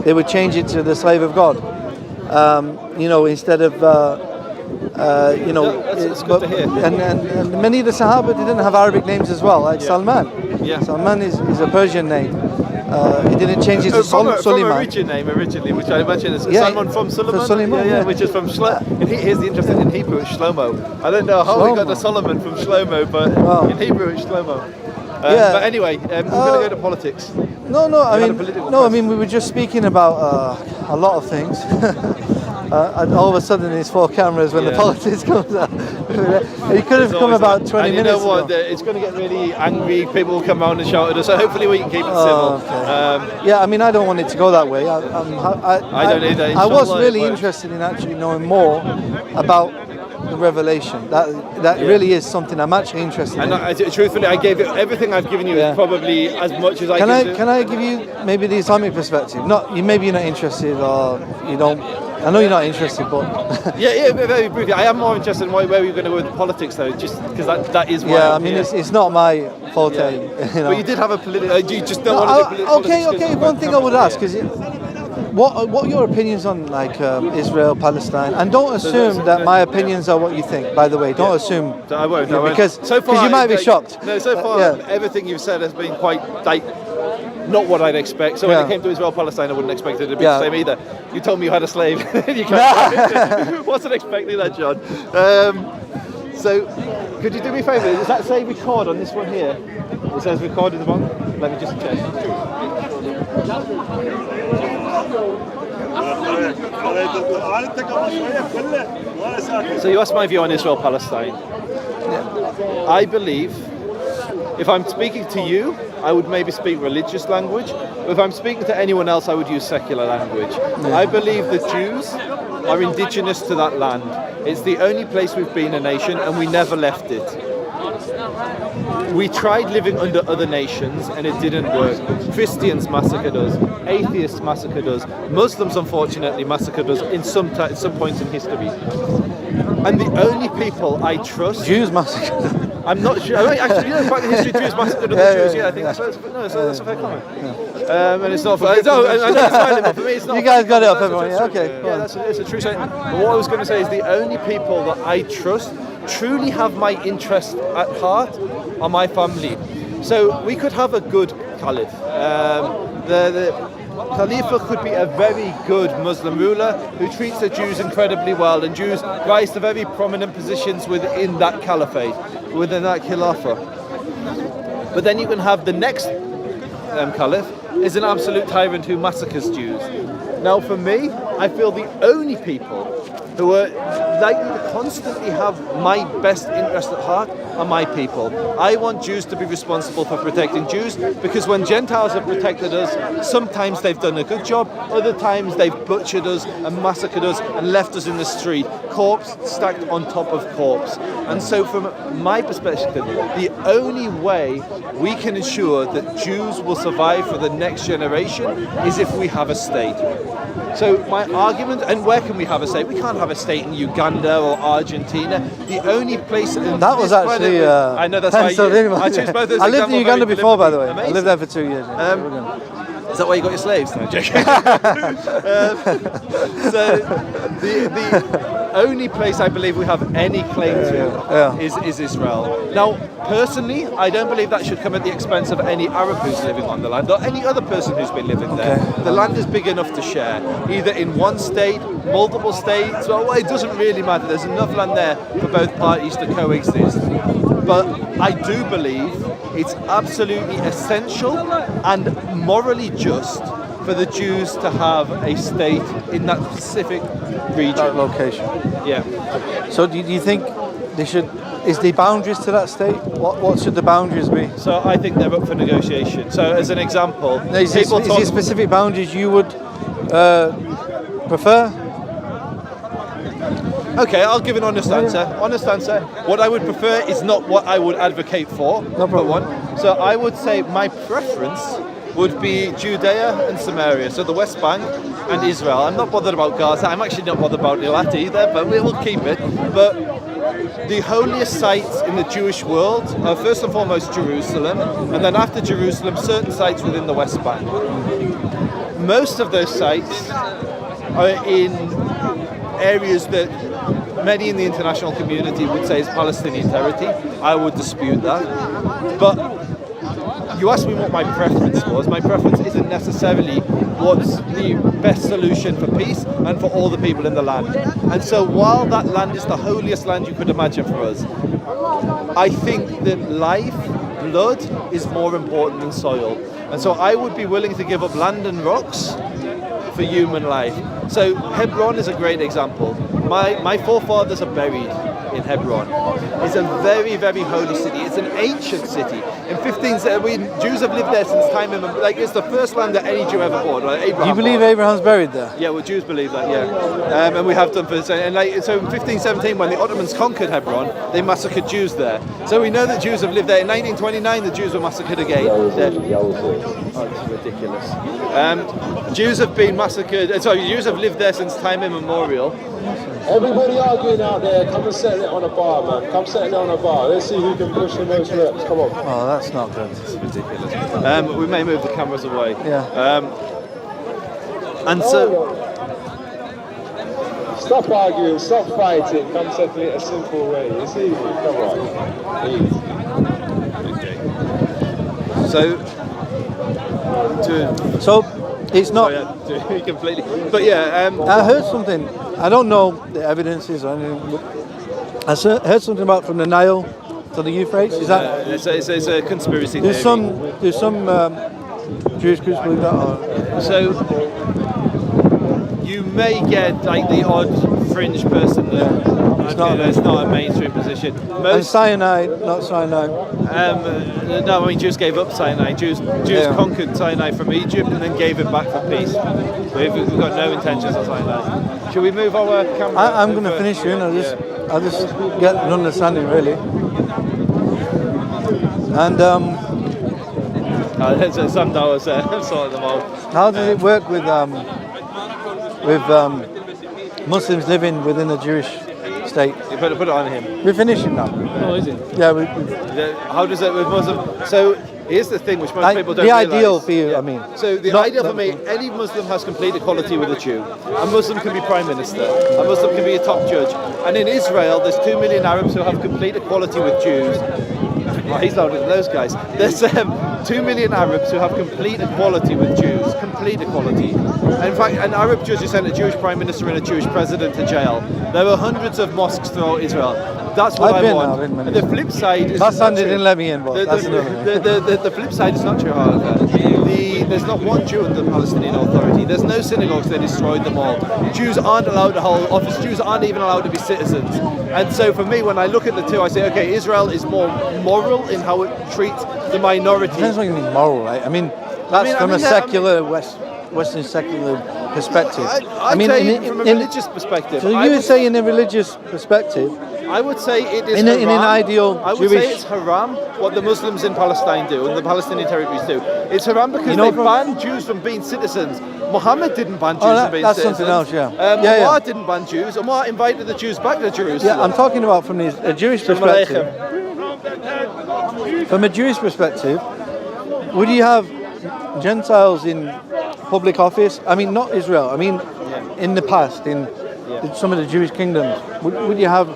they would change it to the slave of God. Instead of that's good to hear. And many of the Sahaba didn't have Arabic names as well, like Salman. Yeah. Salman is a Persian name. He didn't change it to from Suleiman. a region name originally, which I imagine is Salman from Suleiman. Which is from Shlomo. Here's the interesting in Hebrew, it's Shlomo. I don't know how we got the Solomon from Shlomo, but in Hebrew it's Shlomo. But anyway, we're going to go to politics. I mean, we were just speaking about a lot of things. And all of a sudden it's 4 cameras when the politics comes out. It could have come about 20 minutes ago. You know what, it's going to get really angry, people will come around and shout at us, so hopefully we can keep it civil. Okay. I mean, I don't want it to go that way. I don't either. I was really interested in actually knowing more about the revelation. That really is something I'm actually interested in. Truthfully, I gave it everything I've given you is probably as much as I can do. Can I give you maybe the Islamic perspective? Maybe you're not interested or you don't. I know you're not interested, but very briefly. I am more interested in where we're going to go with politics, though, just because that is why. I mean, it's not my forte. But you did have a political. You just don't want to do politics. Okay. One thing I would ask is, what are your opinions on Israel, Palestine? And don't assume that my opinions are what you think. By the way, don't assume. I won't. Because you might be shocked. No, so far everything you've said has been quite not what I'd expect. So when it came to Israel, Palestine, I wouldn't expect it to be the same either. You told me you had a slave. Wasn't expecting that, John. So, could you do me a favour? Does that say record on this one here? It says record in the bottom. Let me just check. So you asked my view on Israel, Palestine. I believe, if I'm speaking to you, I would maybe speak religious language. If I'm speaking to anyone else, I would use secular language. I believe the Jews are indigenous to that land. It's the only place we've been a nation, and we never left it. We tried living under other nations, and it didn't work. Christians massacred us. Atheists massacred us. Muslims, unfortunately, massacred us in some points in history. And the only people I trust... Jews massacred. I'm not sure. Actually, back in history, Jews massacred other Jews. I think that's a fair comment. And it's not for... I know it's smiling, but for me it's not... You guys got it up, everyone. Okay. It's a true statement. But what I was going to say is the only people that I trust truly have my interest at heart are my family. So we could have a good caliph. The Khalifa could be a very good Muslim ruler who treats the Jews incredibly well, and Jews rise to very prominent positions within that caliphate, within that khilafah. But then you can have the next caliph is an absolute tyrant who massacres Jews. Now for me, I feel the only people who are likely to constantly have my best interest at heart are my people. I want Jews to be responsible for protecting Jews, because when Gentiles have protected us, sometimes they've done a good job, other times they've butchered us and massacred us and left us in the street, corpse stacked on top of corpse. And so from my perspective, the only way we can ensure that Jews will survive for the next generation is if we have a state. So my argument, and where can we have a state? We can't have a state in Uganda or Argentina. The only place in that was actually I know that's why I chose both those. I lived in Uganda before, by the way. Amazing. I lived there for 2 years. Is that why you got your slaves? No, I'm joking. So the only place I believe we have any claim to is Israel. Now, personally, I don't believe that should come at the expense of any Arab who's living on the land, or any other person who's been living there. The land is big enough to share, either in one state, multiple states, well, it doesn't really matter. There's enough land there for both parties to coexist. But I do believe it's absolutely essential and morally just for the Jews to have a state in that specific region. That location. Yeah. So do you think they should... Is the boundaries to that state? What should the boundaries be? So I think they're up for negotiation. So as an example... Is there specific boundaries you would prefer? Okay, I'll give an honest answer. Honest answer. What I would prefer is not what I would advocate for. No problem. So I would say my preference would be Judea and Samaria, so the West Bank and Israel. I'm not bothered about Gaza. I'm actually not bothered about Eilat either, but we will keep it. But the holiest sites in the Jewish world are first and foremost Jerusalem, and then after Jerusalem, certain sites within the West Bank. most of those sites are in areas that many in the international community would say is Palestinian territory. I would dispute that. But you asked me what my preference was. My preference isn't necessarily what's the best solution for peace and for all the people in the land. And so while that land is the holiest land you could imagine for us, I think that life, blood, is more important than soil. And so I would be willing to give up land and rocks for human life. So Hebron is a great example. My forefathers are buried in Hebron. It's a very, very holy city. It's an ancient city. In 15, Jews have lived there since time immemorial. Like, it's the first land that any Jew ever bought. Like Abraham. Do you believe Abraham's buried there? Yeah, well, Jews believe that. Yeah, and we have done for. And like, so in 1517, when the Ottomans conquered Hebron, they massacred Jews there. So we know that Jews have lived there. In 1929, the Jews were massacred again. Oh, this is ridiculous. Jews have been massacred. Sorry, Jews have lived there since time immemorial. Everybody arguing out there, come and set it on a bar, man. Come set it on a bar. Let's see who can push the most reps. Come on. Oh, that's not good. This is ridiculous. We may move the cameras away. Yeah. And so... Stop arguing, stop fighting. Come settle it a simple way. It's easy. Come on. Easy. Okay. So, it's not... Sorry, completely. But yeah... I heard something. I don't know the evidences or anything. I heard something about from the Nile to the Euphrates. Is that? It's a conspiracy theory. There's some Jewish groups believe that. Or? So you may get like the odd fringe person that it's not a mainstream position. And Sinai, not Sinai. No, I mean Jews gave up Sinai. Jews conquered Sinai from Egypt and then gave it back for peace. So we've got no intentions of Sinai. Should we move our camera? I'm going to finish soon. I'll just get an understanding really. And Sam Dawah's sorting them out. How does it work with Muslims living within a Jewish state? You put it on him. We're finishing now. Oh, is it? Yeah. How does it with Muslim? So here's the thing, which most people don't the realise. ideal for you, I mean. So the ideal for me, any Muslim has complete equality with a Jew. A Muslim can be prime minister. A Muslim can be a top judge. And in Israel, there's 2 million Arabs who have complete equality with Jews. Oh, he's louder than those guys. There's 2 million Arabs who have complete equality with Jews. Complete equality. And in fact, an Arab judge has sent a Jewish prime minister and a Jewish president to jail. There are hundreds of mosques throughout Israel. That's what I want. The flip side is Hassan didn't let me in, but that's the flip side is not true, however. There's not one Jew in the Palestinian Authority. There's no synagogues, they destroyed them all. Jews aren't allowed to hold office. Jews aren't even allowed to be citizens. And so for me, when I look at the two, I say, okay, Israel is more moral in how it treats the minority. Depends what you mean moral, right? I mean, that's from a secular Western secular perspective. I mean, from a religious perspective. So you would say in a religious perspective, I would say it is in an ideal I would Jewish... say it's haram what the Muslims in Palestine do and the Palestinian territories do. It's haram because they ban Jews from being citizens. Muhammad didn't ban Jews from being that's citizens. Something else, yeah. Umar didn't ban Jews. Umar invited the Jews back to Jerusalem. Yeah, I'm talking about from a Jewish perspective. From a Jewish perspective, would you have Gentiles in public office? I mean, not Israel. I mean, in the past, in some of the Jewish kingdoms, would you have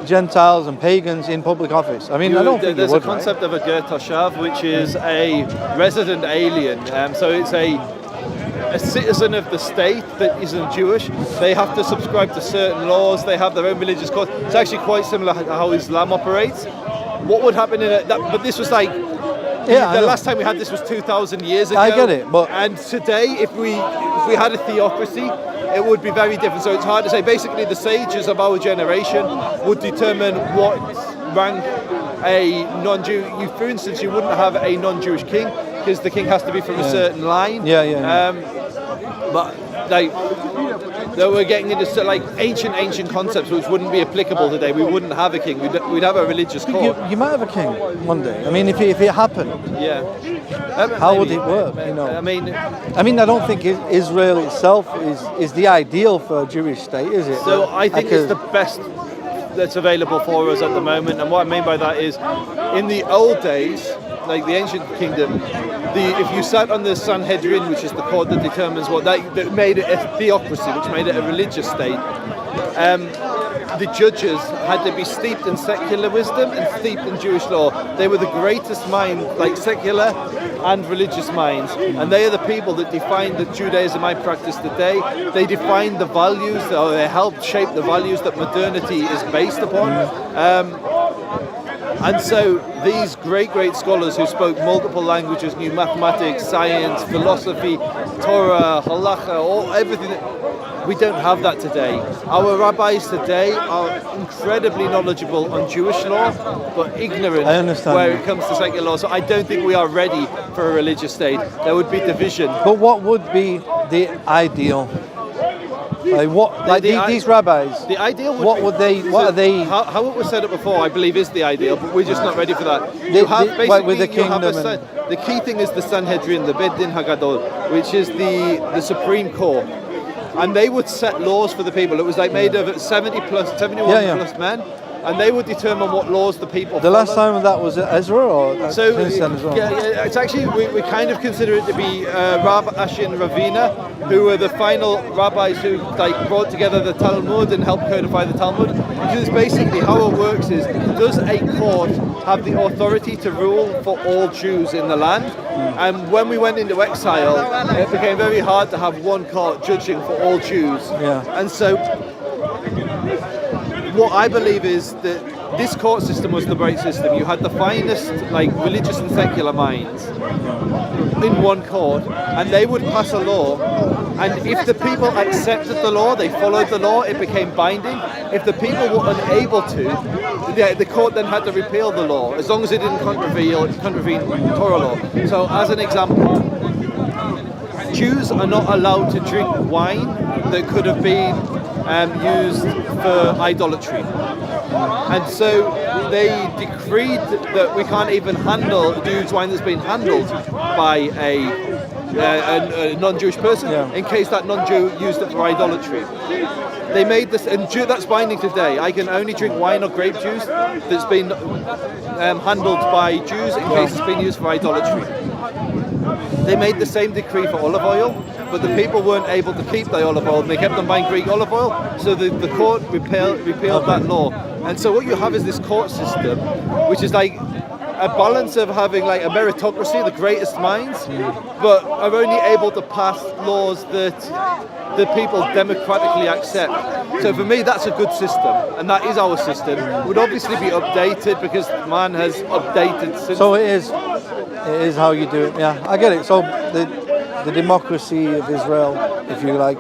Gentiles and pagans in public office? I mean, I don't think there's you would, a concept of a ger toshav, which is a resident alien. So it's a citizen of the state that isn't Jewish. They have to subscribe to certain laws. They have their own religious codes. It's actually quite similar to how Islam operates. What would happen but this was like the last time we had this was 2,000 years ago. I get it, but and today, if we had a theocracy, it would be very different. So it's hard to say. Basically, the sages of our generation would determine what rank a non-Jew. For instance, you wouldn't have a non-Jewish king because the king has to be from a certain line. But we're getting into like ancient concepts which wouldn't be applicable today. We wouldn't have a king. We'd have a religious court. You might have a king one day. I mean, if it happened, how would it work? You know, I mean, I don't think Israel itself is the ideal for a Jewish state, is it? So I think it's the best that's available for us at the moment. And what I mean by that is, in the old days, like the ancient kingdom, if you sat on the Sanhedrin, which is the court that determines what that made it a theocracy, which made it a religious state. The judges had to be steeped in secular wisdom and steeped in Jewish law. They were the greatest minds, like secular and religious minds, and they are the people that define the Judaism I practice today. They define the values, or they helped shape the values that modernity is based upon. And so these great scholars who spoke multiple languages, knew mathematics, science, philosophy, Torah, halacha, everything. We don't have that today. Our rabbis today are incredibly knowledgeable on Jewish law, but ignorant where it comes to secular law. So I don't think we are ready for a religious state. There would be division. But what would be the ideal? Like these rabbis. The ideal would what be, would they? So what are they? How it was set up before, I believe, is the ideal, but we're just not ready for that. With the kingdom. The key thing is the Sanhedrin, the Beit Din Hagadol, which is the Supreme Court. And they would set laws for the people. It was like made of 71 plus men, and they would determine what laws the people The last time that was Ezra, or so since then as well? Yeah, it's actually we kind of consider it to be Rav Ashi and Ravina, who were the final rabbis who brought together the Talmud and helped codify the Talmud. Because basically how it works is, does a court have the authority to rule for all Jews in the land? And when we went into exile, it became very hard to have one court judging for all Jews. Yeah. And so what I believe is that this court system was the right system. You had the finest, religious and secular minds in one court, and they would pass a law. And if the people accepted the law, they followed the law, it became binding. If the people were unable to, the court then had to repeal the law, as long as it didn't contravene Torah law. So, as an example, Jews are not allowed to drink wine that could have been used for idolatry. And so they decreed that we can't even use wine that's been handled by a non-Jewish person in case that non-Jew used it for idolatry. They made this, and that's binding today. I can only drink wine or grape juice that's been handled by Jews in case it's been used for idolatry. They made the same decree for olive oil, but the people weren't able to keep the olive oil, and they kept on buying Greek olive oil, so the court repealed that law. And so what you have is this court system, which is like a balance of having like a meritocracy, the greatest minds, but are only able to pass laws that the people democratically accept. So for me, that's a good system, and that is our system. It would obviously be updated because man has updated since. So it is how you do it. Yeah, I get it. So the democracy of Israel, if you like,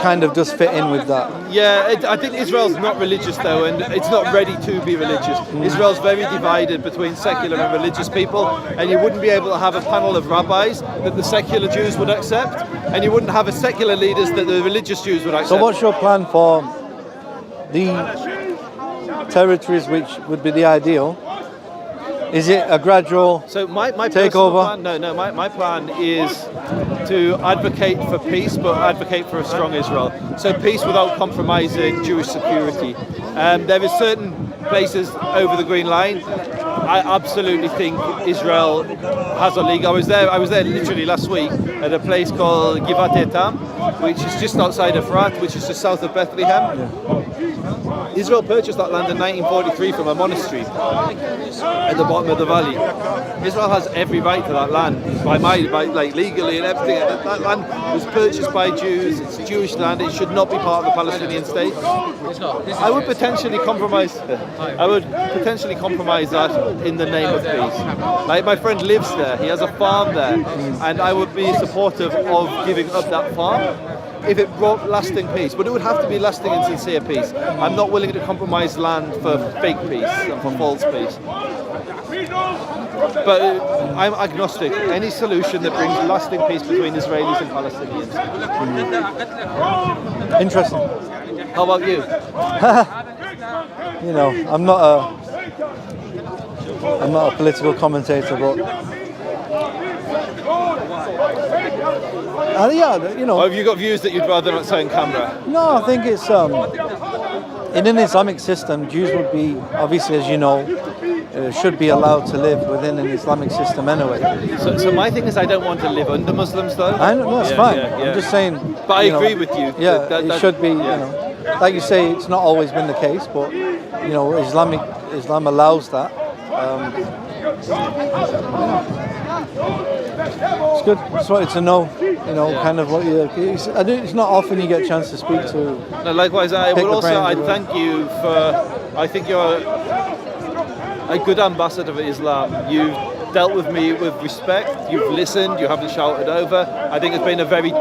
kind of does fit in with that. Yeah, I think Israel's not religious though, and it's not ready to be religious. Israel's very divided between secular and religious people, and you wouldn't be able to have a panel of rabbis that the secular Jews would accept, and you wouldn't have a secular leaders that the religious Jews would accept. So what's your plan for the territories which would be the ideal? Is it a gradual my takeover? My plan is to advocate for peace, but advocate for a strong Israel. So peace without compromising Jewish security. There is certain places over the Green Line. I absolutely think Israel has a league. I was there literally last week at a place called Givat Etam, which is just outside of Efrat, which is just south of Bethlehem. Yeah. Israel purchased that land in 1943 from a monastery at the bottom of the valley. Israel has every right to that land, legally and everything. That land was purchased by Jews. It's Jewish land. It should not be part of the Palestinian state. I would potentially compromise that in the name of peace. Like my friend lives there. He has a farm there, and I would be supportive of giving up that farm if it brought lasting peace, but it would have to be lasting and sincere peace. I'm not willing to compromise land for fake peace and for false peace. But I'm agnostic. Any solution that brings lasting peace between Israelis and Palestinians. Interesting. How about you? You know, I'm not a political commentator, but you know. Or have you got views that you'd rather not say on camera? No, I think it's in an Islamic system, Jews would be, obviously, as you know, should be allowed to live within an Islamic system anyway. So my thing is, I don't want to live under Muslims, though. I know, that's fine. I'm just saying. But I agree with you. Yeah, it should be. You know, like you say, it's not always been the case, but you know, Islam allows that. It's good. Just wanted to know, you know, kind of what you. It's not often you get a chance to speak to. No, likewise, I would also. I thank you for. I think you're a good ambassador of Islam. You've dealt with me with respect. You've listened. You haven't shouted over. I think it's been a very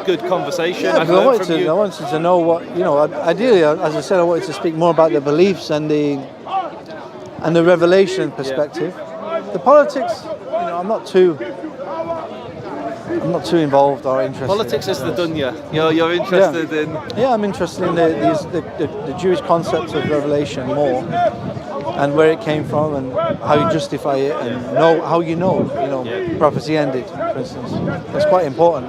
good conversation. Yeah, I wanted to know what, you know. Ideally, as I said, I wanted to speak more about the beliefs and the revelation perspective. The politics, you know, I'm not too involved or interested. Politics is the dunya. You're interested in. Yeah, I'm interested in the Jewish concept of revelation more, and where it came from, and how you justify it, and how you know prophecy ended, for instance. That's quite important.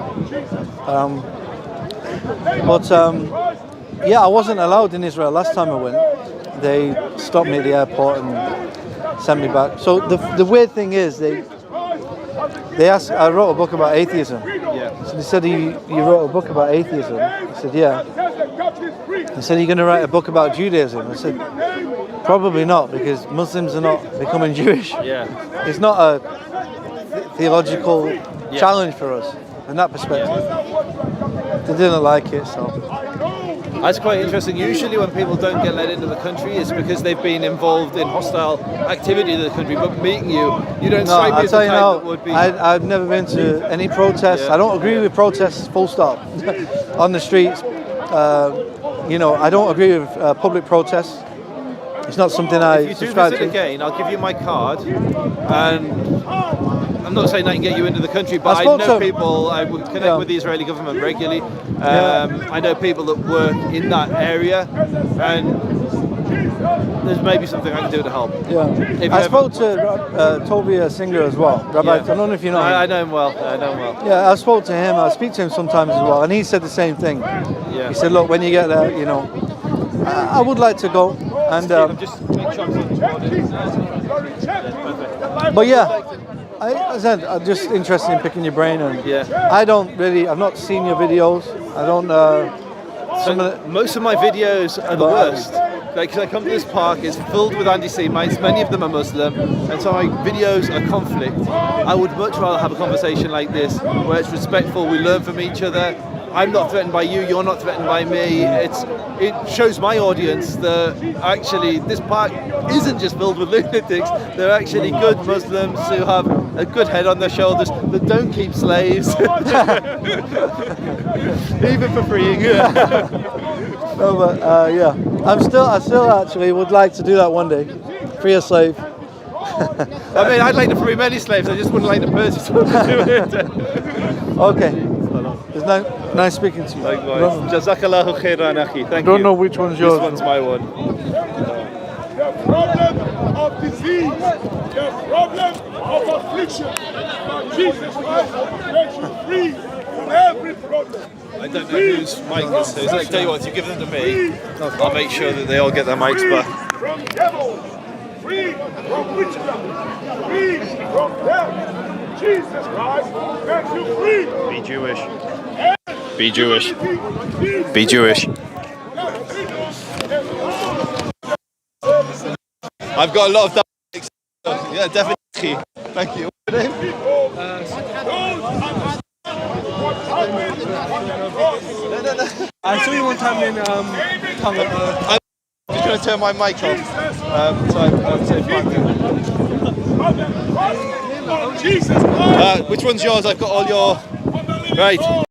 Yeah, I wasn't allowed in Israel last time I went. They stopped me at the airport and sent me back. So the weird thing is they asked. I wrote a book about atheism. Yeah. So they said, you wrote a book about atheism. I said, yeah. They said, are you going to write a book about Judaism? I said, probably not, because Muslims are not becoming Jewish. Yeah. It's not a theological challenge for us in that perspective. They didn't like it, so. That's quite interesting. Usually when people don't get let into the country, it's because they've been involved in hostile activity in the country. But meeting you don't strike me as the type that would be. I've never been to any protests. I don't agree with protests, full stop, on the streets. You know, I don't agree with public protests. It's not something I subscribe to. If you do visit again, I'll give you my card, and I'm not saying I can get you into the country, but I know people. I would connect with the Israeli government regularly. I know people that work in that area, and there's maybe something I can do to help. Yeah, I spoke to Tovia Singer as well. Rabbi, I don't know if you know him. I know him well. Yeah, I spoke to him. I speak to him sometimes as well, and he said the same thing. Yeah. He said, look, when you get there, you know, I would like to go, and just make sure but yeah. I said, I'm just interested in picking your brain, and I've not seen your videos. I don't. Most of my videos are the worst. Like, I come to this park, it's filled with anti-Semites, many of them are Muslim, and so my videos are conflict. I would much rather have a conversation like this, where it's respectful, we learn from each other. I'm not threatened by you, you're not threatened by me. It shows my audience that actually this park isn't just filled with lunatics. They're actually good Muslims who have a good head on their shoulders that don't keep slaves, even for freeing. No, but yeah, I still actually would like to do that one day, free a slave. I mean, I'd like to free many slaves. I just wouldn't like to purchase one to do it. Okay. It's nice speaking to you. Likewise. Jazakallahu khairan, akhi. Thank you. Don't know which one's yours. This one's my one. The problem of disease, the problem of affliction, Jesus Christ will set you free from every problem. I don't know whose mic this is. I tell you what, if you give them to me, I'll make sure that they all get their mics back. From devil, free from witchcraft, free from death. Jesus Christ will set you free. Be Jewish. Be Jewish. Be Jewish. I've got a lot of that. Yeah, definitely. Thank you. I saw you one time in Tonga. I'm just going to turn my mic off. So I'm safe. Which one's yours? I've got all your. Right.